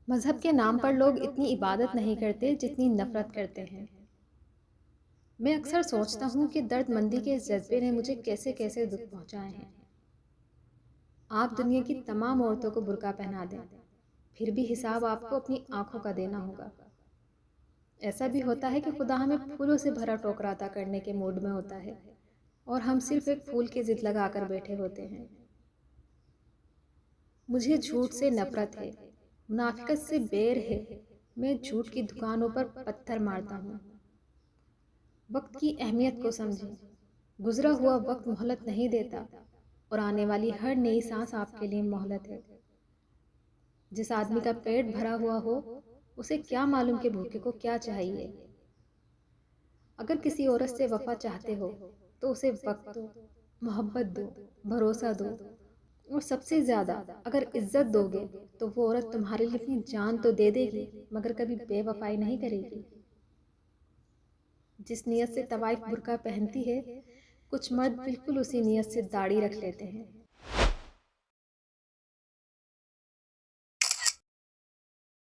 مذہب کے نام پر لوگ اتنی عبادت نہیں کرتے جتنی نفرت کرتے ہیں۔ میں اکثر سوچتا ہوں کہ درد مندی کے اس جذبے نے مجھے کیسے کیسے دکھ پہنچائے ہیں۔ آپ دنیا کی تمام عورتوں کو برقع پہنا دیں، پھر بھی حساب آپ کو اپنی آنکھوں کا دینا ہوگا۔ ایسا بھی ہوتا ہے کہ خدا ہمیں پھولوں سے بھرا ٹوکرا عطا کرنے کے موڈ میں ہوتا ہے اور ہم صرف ایک پھول کی ضد لگا کر بیٹھے ہوتے ہیں۔ مجھے جھوٹ سے نفرت ہے، منافقت سے بیر ہے۔ میں جھوٹ کی دکانوں پر پتھر مارتا ہوں۔ وقت کی اہمیت کو سمجھیں۔ گزرا ہوا وقت مہلت نہیں دیتا اور آنے والی ہر نئی سانس آپ کے لیے مہلت ہے۔ جس آدمی کا پیٹ بھرا ہوا ہو، اسے کیا معلوم کہ بھوکے کو کیا چاہیے۔ اگر کسی عورت سے وفا چاہتے ہو تو اسے وقت دو، محبت دو، بھروسہ دو، اور سب سے زیادہ اگر عزت دو گے تو وہ عورت تمہارے لیے اپنی جان تو دے دے گی مگر کبھی بے وفائی نہیں کرے گی۔ جس نیت سے طوائف برقع پہنتی ہے، کچھ مرد بالکل اسی نیت سے داڑھی رکھ لیتے ہیں۔